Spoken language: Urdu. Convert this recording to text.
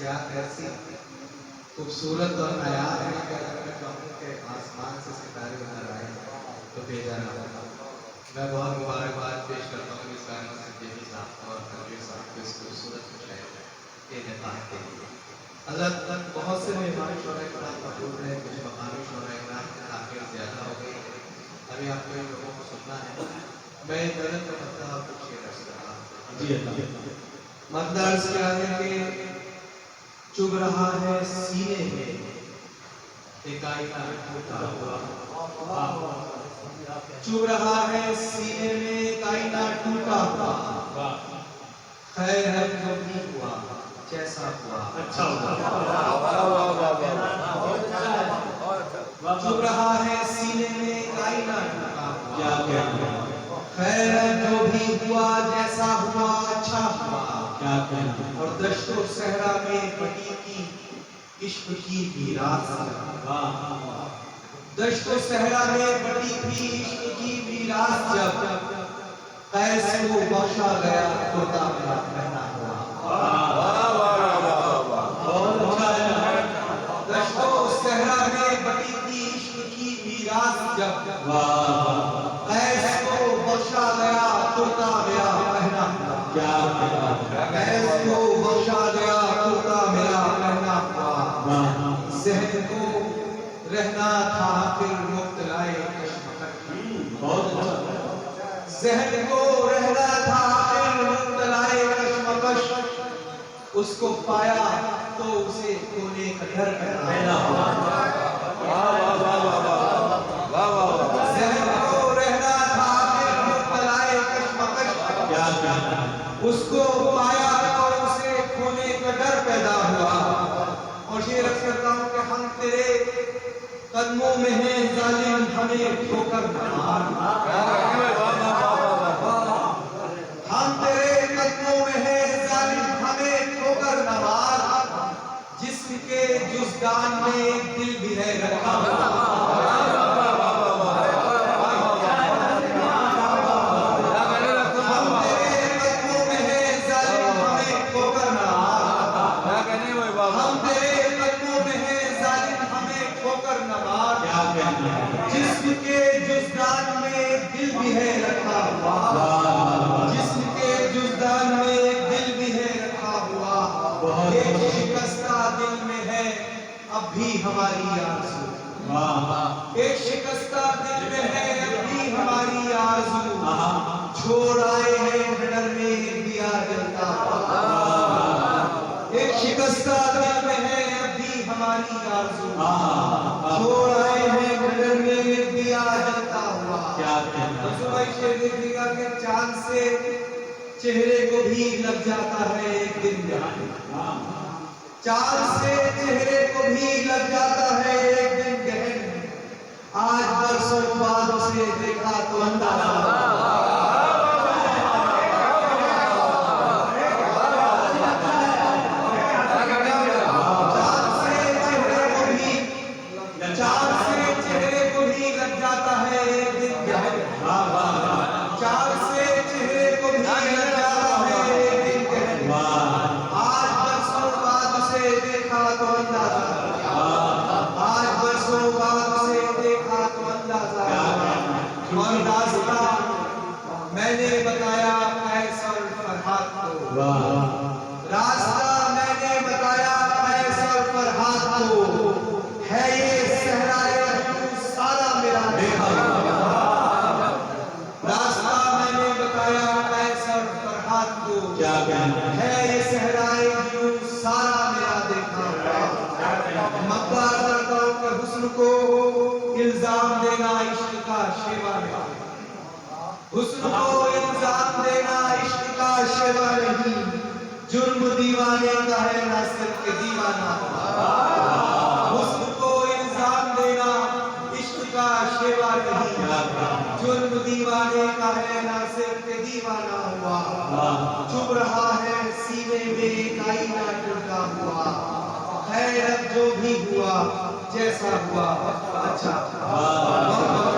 نفسیات ایسی خوبصورت اور نایاب ہے کہ اگر میں کہوں کہ آسمان سے ستارے اتر آئے تو بھیجا نہ ہوگا۔ میں بہت مبارکباد پیش کرتا ہوں اس گانے سے صاحب اور تنویر صاحب کو اس خوبصورت شعر کے انعقاد کے لیے۔ حضرت بہت سے مہمان شعراء کرام موجود ہیں، کچھ مقامی شعراء کرام کی تاخیر زیادہ ہو گئی ہے، ابھی آپ کو ان لوگوں کو سننا ہے۔ میں غلط کا مطلب آپ کو شعر عرض کر رہا ہوں۔ جی اللہ مطلب عرض کیا ہے کہ چبھ رہا ہے سینے میں اکائی کا ٹوٹا ہوا، چبھ رہا ہے سینے میں کائنات ٹوٹا ہوا، خیر ہے جو بھی ہوا جیسا ہوا اچھا ہوا۔ چبھ رہا ہے سینے میں کائنات ٹوٹا ہوا، خیر ہے جو بھی ہوا جیسا ہوا اچھا ہوا۔ اور دشت و صحرا میں بٹی کی عشق کی میراث، دشت و صحرا میں بٹی تھی عشق کی میراث، جب قیس کو بخشا گیا توتا میرا پہنا ہوا۔ دشت و صحرا میں بٹی تھی عشق کی میراث، جب قیس کو بخشا گیا توتا میرا پہنا ہوا۔ قیس کو بخشا گیا توتا میرا پہنا ہوا، ذہن کو رہنا تھا پھر مبتلائے کشمکش، ذہن کو رہنا تھا پھر مبتلائے کشمکش، اس کو پایا تو اسے کھونے کا ڈر پیدا ہوا۔ ذہن کو رہنا تھا پھر مبتلائے کشمکش، اس کو پایا تو اسے کھونے کا ڈر پیدا ہوا۔ اور یہ رکھ کرتا ہوں کہ ہم تیرے قدموں میں ہیں ظالم ہمیں ٹھوکر نہ مار، ہم تیرے قدموں میں ہیں ظالم ہمیں ٹھوکر نہ مار، جسم کے جزدان میں ایک دل بھی ہے رکھا ہوا۔ جسم کے جزدان میں ایک دل بھی ہے رکھا ہوا، جسم کے جزدان میں ایک دل بھی ہے رکھا ہوا، ایک شکستہ دل میں ہے اب بھی ہماری آرزو، ایک شکستہ دل میں ہے اب بھی ہماری آرزو، چھوڑ آئے ہیں ڈر میں ایک دیا جلتا ہوا، ایک شکستہ دل میں ہے اب بھی ہماری آرزو، چھوڑ آئے ہیں ڈر میں ایک دیا جلتا ہوا۔ رسول بھائی شعر دیکھیے گا کہ چاند سے چہرے کو بھی لگ جاتا ہے ایک دن گہن، چاند سے چہرے کو بھی لگ جاتا ہے ایک دن گہن، آج برسوں بعد اسے دیکھا تو اندازہ میں نے بتایا قیس اور فرحات کو، راستہ میں نے بتایا قیس اور فرحات کو، ہے یہ صحرائے عجوز سارا میرا دیکھا ہوا، راستہ میں نے بتایا قیس اور فرحات کو، ہے یہ صحرائے عجوز سارا میرا دیکھا ہوا۔ مکہ کرتا ہوں کہ حسن کو الزام دینا عشق کا شیوا نہیں، حسن کو الزام دینا عشق کا شیوا نہیں، جرم دیوانے کا ہے نہ صرف دیوانہ ہوا، حسن کو الزام دینا عشق کا شیوا نہیں، جرم دیوانے کا ہے نہ صرف دیوانہ ہوا، چبھ رہا ہے سینے میں کائنات ٹوٹا ہوا، خیر اب جو بھی ہوا جیسا ہوا اچھا ہوا۔